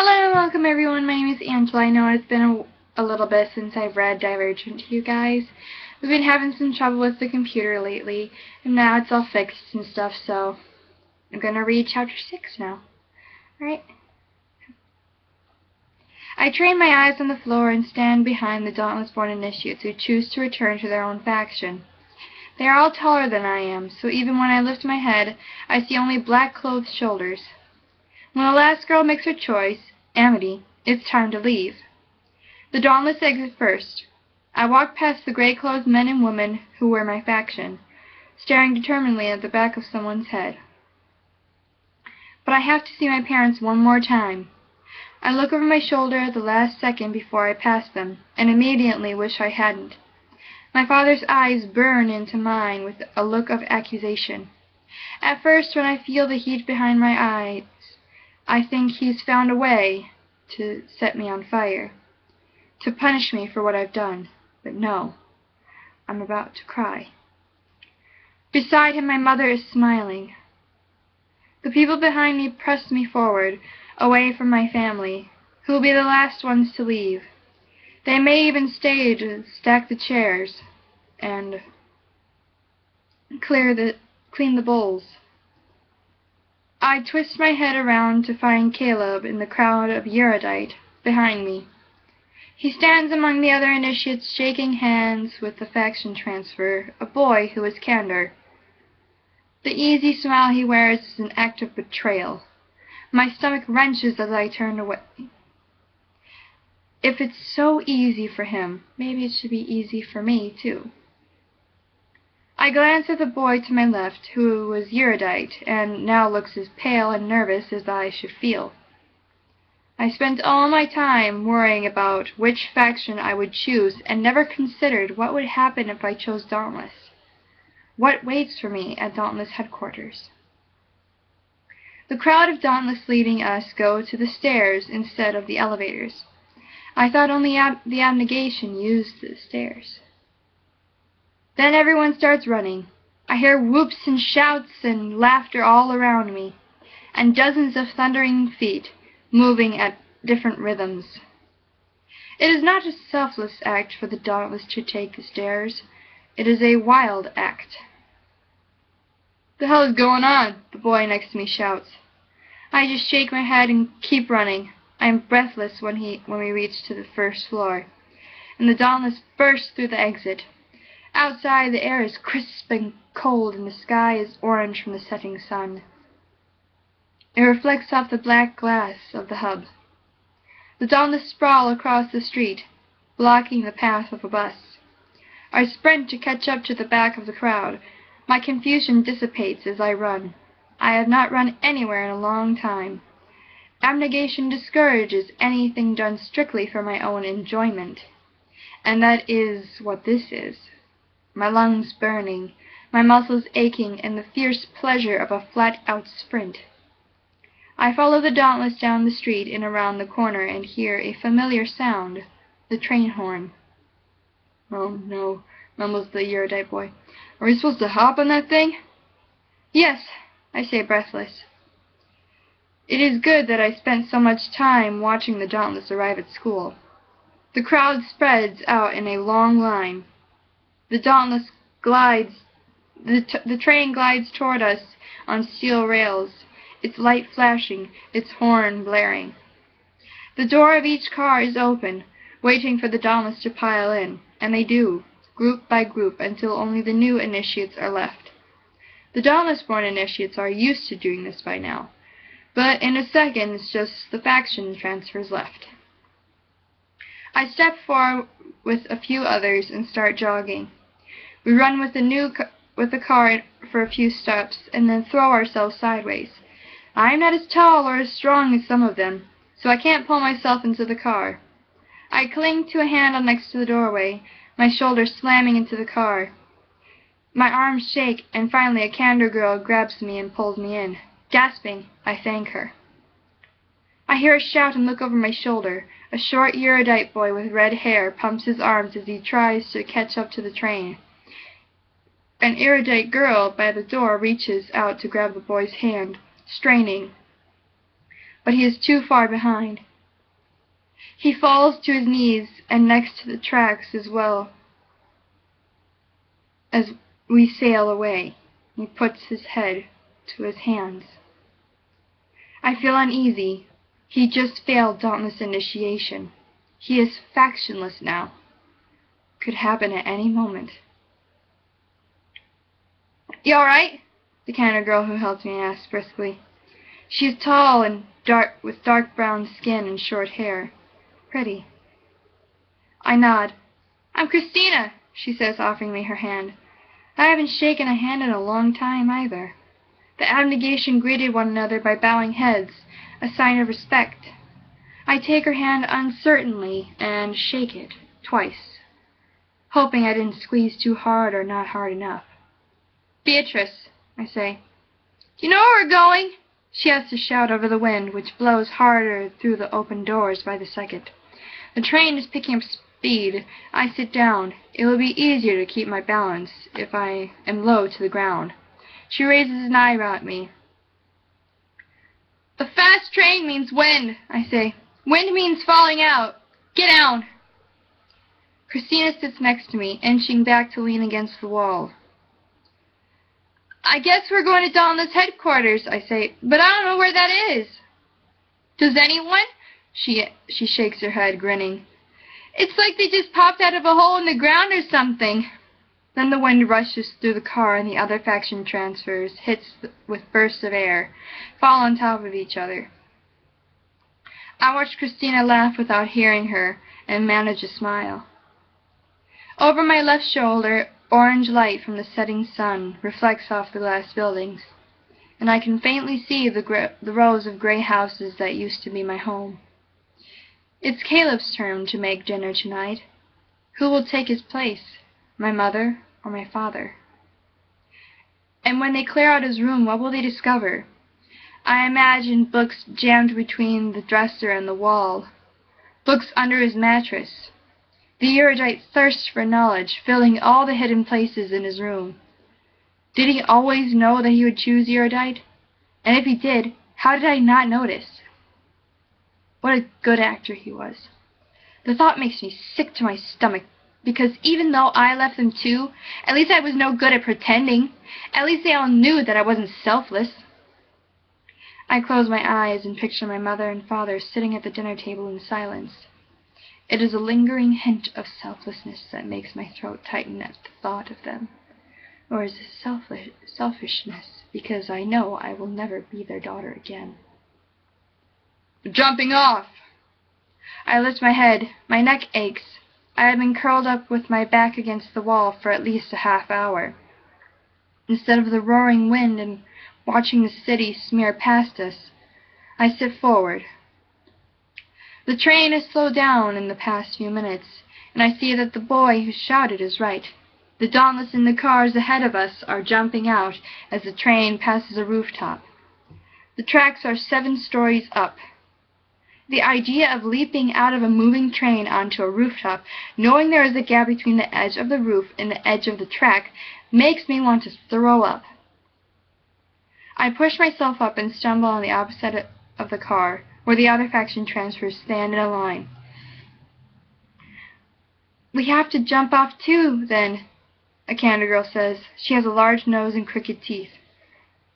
Hello, welcome everyone. My name is Angela. I know it's been a little bit since I've read Divergent to you guys. We've been having some trouble with the computer lately, and now it's all fixed and stuff, so I'm gonna read chapter 6 now. Alright? I train my eyes on the floor and stand behind the dauntless-born initiates who choose to return to their own faction. They are all taller than I am, so even when I lift my head, I see only black-clothed shoulders. When the last girl makes her choice, Amity, it's time to leave. The dauntless exit first. I walk past the gray-clothed men and women who were my faction, staring determinedly at the back of someone's head. But I have to see my parents one more time. I look over my shoulder at the last second before I pass them, and immediately wish I hadn't. My father's eyes burn into mine with a look of accusation. At first, when I feel the heat behind my eyes, I think he's found a way to set me on fire, to punish me for what I've done. But no, I'm about to cry. Beside him, my mother is smiling. The people behind me press me forward, away from my family, who will be the last ones to leave. They may even stay to stack the chairs and clean the bowls. I twist my head around to find Caleb in the crowd of erudite behind me. He stands among the other initiates, shaking hands with the faction transfer, a boy who is Candor. The easy smile he wears is an act of betrayal. My stomach wrenches as I turn away. If it's so easy for him, maybe it should be easy for me, too. I glance at the boy to my left, who was erudite, and now looks as pale and nervous as I should feel. I spent all my time worrying about which faction I would choose, and never considered what would happen if I chose Dauntless. What waits for me at Dauntless headquarters? The crowd of Dauntless leading us go to the stairs instead of the elevators. I thought only the abnegation used the stairs. Then everyone starts running. I hear whoops and shouts and laughter all around me, and dozens of thundering feet moving at different rhythms. It is not a selfless act for the dauntless to take the stairs. It is a wild act. "The hell is going on?" the boy next to me shouts. I just shake my head and keep running. I am breathless when we reach to the first floor, and the dauntless burst through the exit. Outside, the air is crisp and cold, and the sky is orange from the setting sun. It reflects off the black glass of the hub. The dauntless sprawl across the street, blocking the path of a bus. I sprint to catch up to the back of the crowd. My confusion dissipates as I run. I have not run anywhere in a long time. Abnegation discourages anything done strictly for my own enjoyment, and that is what this is. My lungs burning, my muscles aching, and the fierce pleasure of a flat-out sprint. I follow the dauntless down the street and around the corner and hear a familiar sound, the train horn. "Oh no," mumbles the erudite boy. "Are we supposed to hop on that thing?" "Yes," I say, breathless. It is good that I spent so much time watching the dauntless arrive at school. The crowd spreads out in a long line. The dauntless the train glides toward us on steel rails, its light flashing, its horn blaring. The door of each car is open, waiting for the dauntless to pile in, and they do, group by group, until only the new initiates are left. The dauntless-born initiates are used to doing this by now, but in a second it's just the faction transfers left. I step forward with a few others and start jogging. We run with the car for a few steps, and then throw ourselves sideways. I am not as tall or as strong as some of them, so I can't pull myself into the car. I cling to a handle next to the doorway, my shoulder slamming into the car. My arms shake, and finally a Candor girl grabs me and pulls me in. Gasping, I thank her. I hear a shout and look over my shoulder. A short erudite boy with red hair pumps his arms as he tries to catch up to the train. An erudite girl by the door reaches out to grab the boy's hand, straining, but he is too far behind. He falls to his knees and next to the tracks as well as we sail away. He puts his head to his hands. I feel uneasy. He just failed Dauntless initiation. He is factionless now. Could happen at any moment. You all right? The Canada girl who helped me asked briskly. She is tall and dark, with dark brown skin and short hair. Pretty. I nod. I'm Christina, she says, offering me her hand. I haven't shaken a hand in a long time, either. The abnegation greeted one another by bowing heads, a sign of respect. I take her hand uncertainly and shake it, twice, hoping I didn't squeeze too hard or not hard enough. Beatrice, I say. Do you know where we're going? She has to shout over the wind, which blows harder through the open doors by the second. The train is picking up speed. I sit down. It will be easier to keep my balance if I am low to the ground. She raises an eyebrow at me. The fast train means wind, I say. Wind means falling out. Get down. Christina sits next to me, inching back to lean against the wall. I guess we're going to Dauntless headquarters, I say, but I don't know where that is. Does anyone? She shakes her head, grinning. It's like they just popped out of a hole in the ground or something. Then the wind rushes through the car and the other faction transfers, hits with bursts of air, fall on top of each other. I watch Christina laugh without hearing her and manage a smile. Over my left shoulder, orange light from the setting sun reflects off the glass buildings, and I can faintly see the rows of gray houses that used to be my home. It's Caleb's turn to make dinner tonight. Who will take his place, my mother or my father? And when they clear out his room, what will they discover? I imagine books jammed between the dresser and the wall, books under his mattress. The erudite thirst for knowledge, filling all the hidden places in his room. Did he always know that he would choose erudite? And if he did, how did I not notice? What a good actor he was. The thought makes me sick to my stomach, because even though I left them too, at least I was no good at pretending. At least they all knew that I wasn't selfless. I close my eyes and picture my mother and father sitting at the dinner table in silence. It is a lingering hint of selflessness that makes my throat tighten at the thought of them. Or is it selfishness, because I know I will never be their daughter again? Jumping off! I lift my head. My neck aches. I have been curled up with my back against the wall for at least a half hour. Instead of the roaring wind and watching the city smear past us, I sit forward. The train has slowed down in the past few minutes, and I see that the boy who shouted is right. The Dauntless in the cars ahead of us are jumping out as the train passes a rooftop. The tracks are 7 stories up. The idea of leaping out of a moving train onto a rooftop, knowing there is a gap between the edge of the roof and the edge of the track, makes me want to throw up. I push myself up and stumble on the opposite of the car, where the other faction transfers stand in a line. We have to jump off too, then, a Canada girl says. She has a large nose and crooked teeth.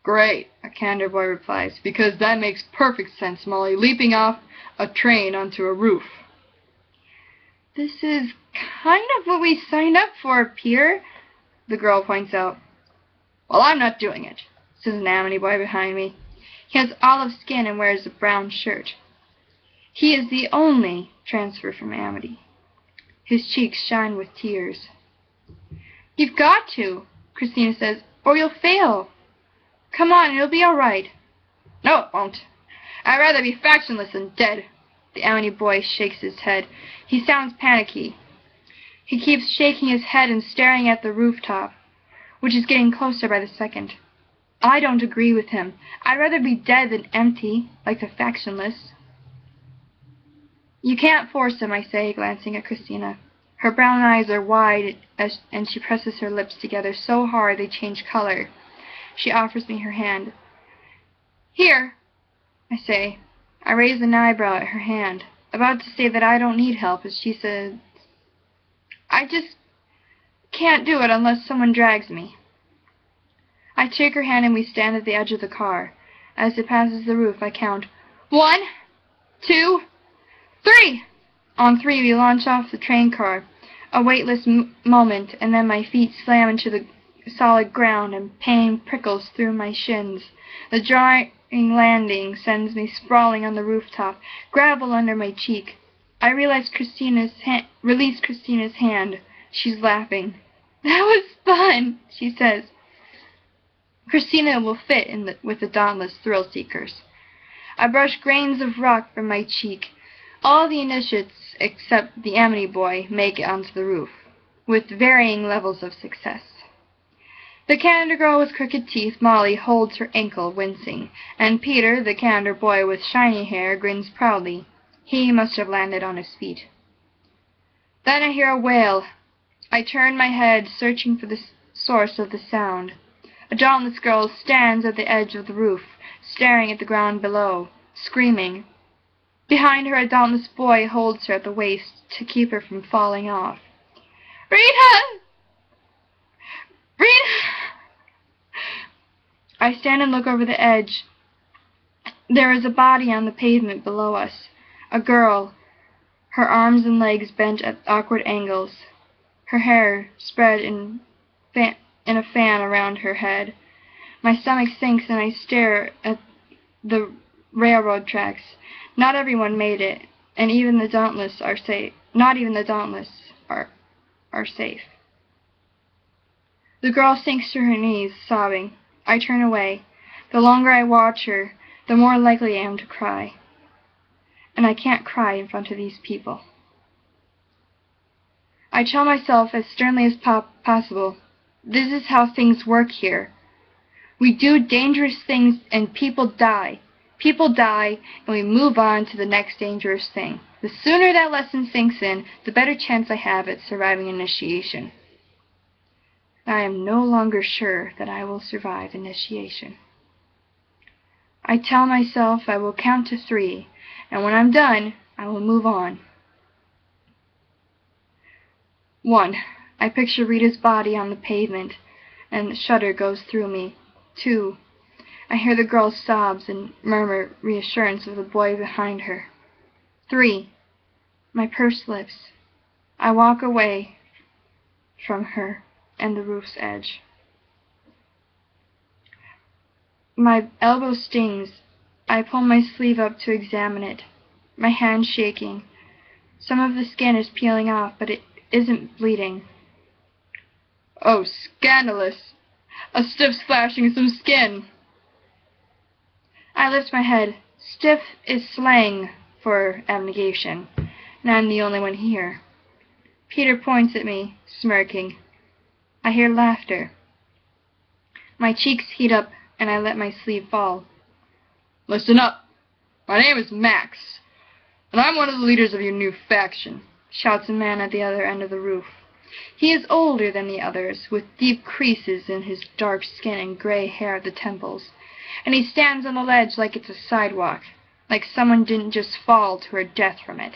Great, a Canada boy replies, because that makes perfect sense, Molly, leaping off a train onto a roof. This is kind of what we signed up for, Peter, the girl points out. Well, I'm not doing it, says an Amity boy behind me. He has olive skin and wears a brown shirt. He is the only transfer from Amity. His cheeks shine with tears. You've got to, Christina says, or you'll fail. Come on, it'll be all right. No, it won't. I'd rather be factionless than dead. The Amity boy shakes his head. He sounds panicky. He keeps shaking his head and staring at the rooftop, which is getting closer by the second. I don't agree with him. I'd rather be dead than empty, like the factionless. You can't force him, I say, glancing at Christina. Her brown eyes are wide, and she presses her lips together so hard they change color. She offers me her hand. Here, I say. I raise an eyebrow at her hand. about to say that I don't need help as she said, "I just can't do it unless someone drags me." I take her hand and we stand at the edge of the car. As it passes the roof, I count 1, 2, 3. On 3, we launch off the train car. A weightless moment, and then my feet slam into the solid ground and pain prickles through my shins. The jarring landing sends me sprawling on the rooftop, gravel under my cheek. I release Christina's hand. She's laughing. "That was fun," she says. Christina will fit with the dauntless thrill-seekers. I brush grains of rock from my cheek. All the initiates, except the Amity boy, make it onto the roof, with varying levels of success. The Canada girl with crooked teeth, Molly, holds her ankle, wincing, and Peter, the Canada boy with shiny hair, grins proudly. He must have landed on his feet. Then I hear a wail. I turn my head, searching for the source of the sound. A dauntless girl stands at the edge of the roof, staring at the ground below, screaming. Behind her, a dauntless boy holds her at the waist to keep her from falling off. "Rita! Rita!" I stand and look over the edge. There is a body on the pavement below us. A girl, her arms and legs bent at awkward angles, her hair spread in a fan around her head. My stomach sinks and I stare at the railroad tracks. Not everyone made it, and even the dauntless are safe. Not even the dauntless are safe. The girl sinks to her knees, sobbing. I turn away. The longer I watch her, the more likely I am to cry. And I can't cry in front of these people. I tell myself as sternly as possible, this is how things work here. We do dangerous things and people die. People die and we move on to the next dangerous thing. The sooner that lesson sinks in, the better chance I have at surviving initiation. I am no longer sure that I will survive initiation. I tell myself I will count to 3, and when I'm done, I will move on. 1. I picture Rita's body on the pavement, and the shudder goes through me. 2. I hear the girl's sobs and murmur reassurance of the boy behind her. 3. My purse slips. I walk away from her and the roof's edge. My elbow stings. I pull my sleeve up to examine it, my hand shaking. Some of the skin is peeling off, but it isn't bleeding. "Oh, scandalous! A stiff's flashing some skin!" I lift my head. Stiff is slang for abnegation, and I'm the only one here. Peter points at me, smirking. I hear laughter. My cheeks heat up, and I let my sleeve fall. "Listen up. My name is Max, and I'm one of the leaders of your new faction," shouts a man at the other end of the roof. He is older than the others, with deep creases in his dark skin and gray hair at the temples, and he stands on the ledge like it's a sidewalk, like someone didn't just fall to her death from it.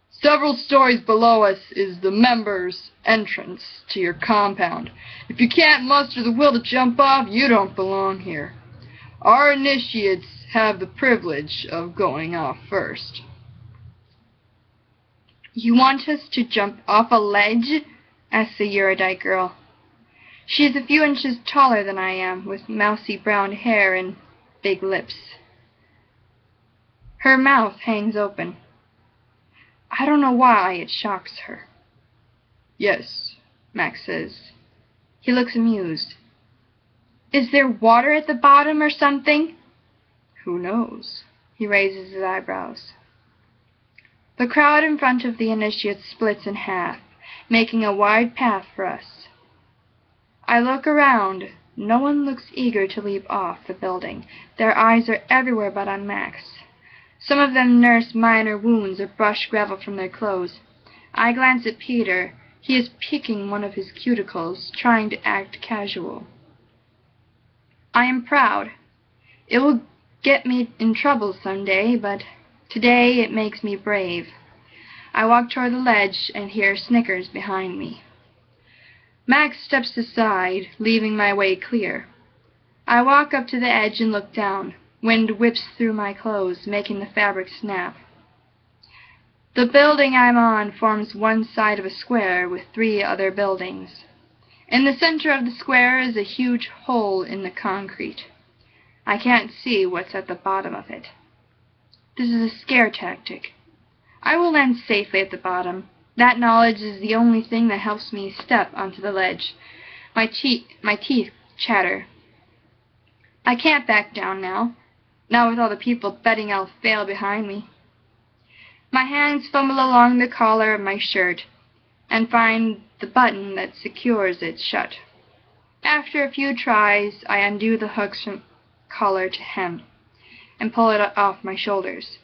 "Several stories below us is the members' entrance to your compound. If you can't muster the will to jump off, you don't belong here. Our initiates have the privilege of going off first." "You want us to jump off a ledge?" asks the erudite girl. She is a few inches taller than I am, with mousy brown hair and big lips. Her mouth hangs open. I don't know why it shocks her. "Yes," Max says. He looks amused. "Is there water at the bottom or something?" "Who knows?" He raises his eyebrows. The crowd in front of the initiates splits in half, making a wide path for us. I look around. No one looks eager to leap off the building. Their eyes are everywhere but on Max. Some of them nurse minor wounds or brush gravel from their clothes. I glance at Peter. He is picking one of his cuticles, trying to act casual. I am proud. It will get me in trouble someday, but Today it makes me brave. I walk toward the ledge and hear snickers behind me. Max steps aside, leaving my way clear. I walk up to the edge and look down. Wind whips through my clothes, making the fabric snap. The building I'm on forms one side of a square with 3 other buildings. In the center of the square is a huge hole in the concrete. I can't see what's at the bottom of it. This is a scare tactic. I will land safely at the bottom. That knowledge is the only thing that helps me step onto the ledge. My teeth chatter. I can't back down now, not with all the people betting I'll fail behind me. My hands fumble along the collar of my shirt and find the button that secures it shut. After a few tries, I undo the hooks from collar to hem and pull it off my shoulders.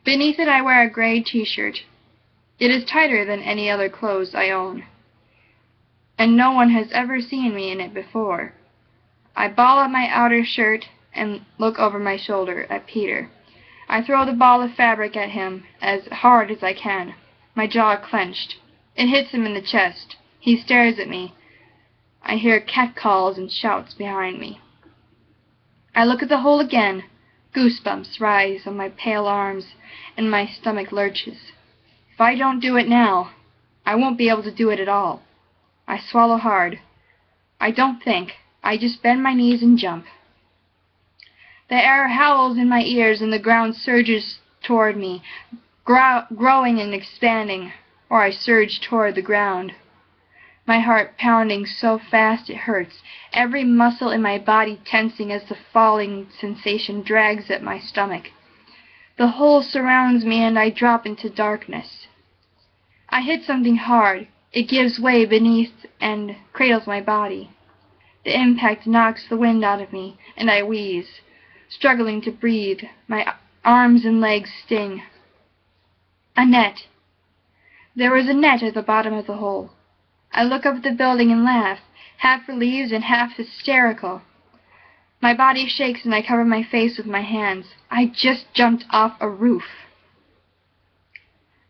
Beneath it I wear a gray t-shirt. It is tighter than any other clothes I own, and no one has ever seen me in it before. I ball up my outer shirt and look over my shoulder at Peter. I throw the ball of fabric at him as hard as I can, my jaw clenched. It hits him in the chest. He stares at me. I hear catcalls and shouts behind me. I look at the hole again. Goosebumps rise on my pale arms, and my stomach lurches. If I don't do it now, I won't be able to do it at all. I swallow hard. I don't think. I just bend my knees and jump. The air howls in my ears and the ground surges toward me, growing and expanding, or I surge toward the ground. My heart pounding so fast it hurts, every muscle in my body tensing as the falling sensation drags at my stomach. The hole surrounds me and I drop into darkness. I hit something hard. It gives way beneath and cradles my body. The impact knocks the wind out of me, and I wheeze, struggling to breathe. My arms and legs sting. A net. There was a net at the bottom of the hole. I look up at the building and laugh, half relieved and half hysterical. My body shakes and I cover my face with my hands. I just jumped off a roof.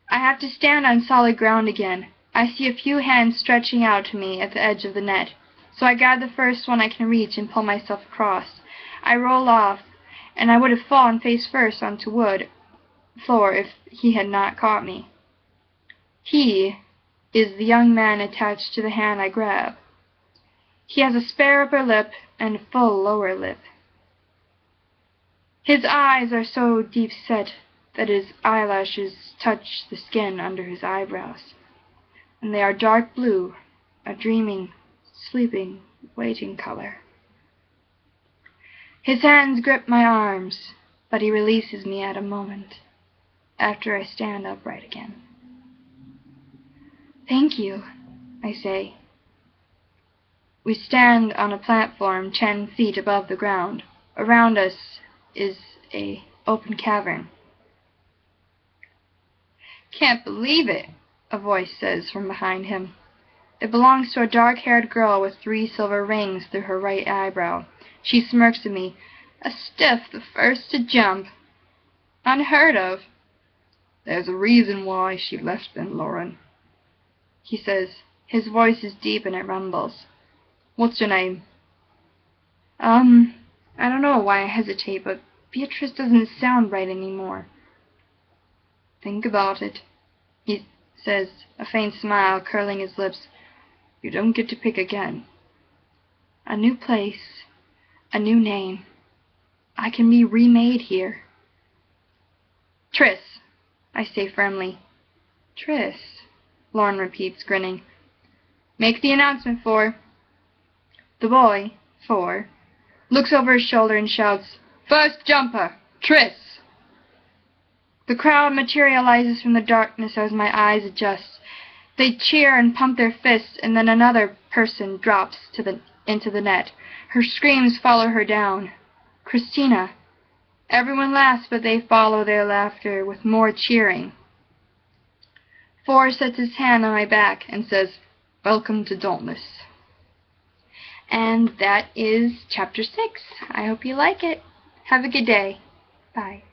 I have to stand on solid ground again. I see a few hands stretching out to me at the edge of the net, so I grab the first one I can reach and pull myself across. I roll off, and I would have fallen face first onto wood floor if he had not caught me. He is the young man attached to the hand I grab. He has a spare upper lip and a full lower lip. His eyes are so deep-set that his eyelashes touch the skin under his eyebrows, and they are dark blue, a dreaming, sleeping, waiting color. His hands grip my arms, but he releases me at a moment, after I stand upright again. "Thank you," I say. We stand on a platform 10 feet above the ground. Around us is an open cavern. "Can't believe it," a voice says from behind him. It belongs to a dark-haired girl with 3 silver rings through her right eyebrow. She smirks at me. "A stiff, the first to jump. Unheard of." "There's a reason why she left them, Lauren," he says. His voice is deep and it rumbles. "What's your name?" I don't know why I hesitate, but Beatrice doesn't sound right anymore. "Think about it," he says, a faint smile curling his lips. "You don't get to pick again." A new place, a new name. I can be remade here. "Tris," I say firmly. "Tris," Lauren repeats, grinning. "Make the announcement, 4. The boy, 4, looks over his shoulder and shouts, "First jumper, Tris!" The crowd materializes from the darkness as my eyes adjust. They cheer and pump their fists, and then another person drops into the net. Her screams follow her down. Christina. Everyone laughs, but they follow their laughter with more cheering. 4 sets his hand on my back and says, "Welcome to Dauntless." And that is Chapter 6. I hope you like it. Have a good day. Bye.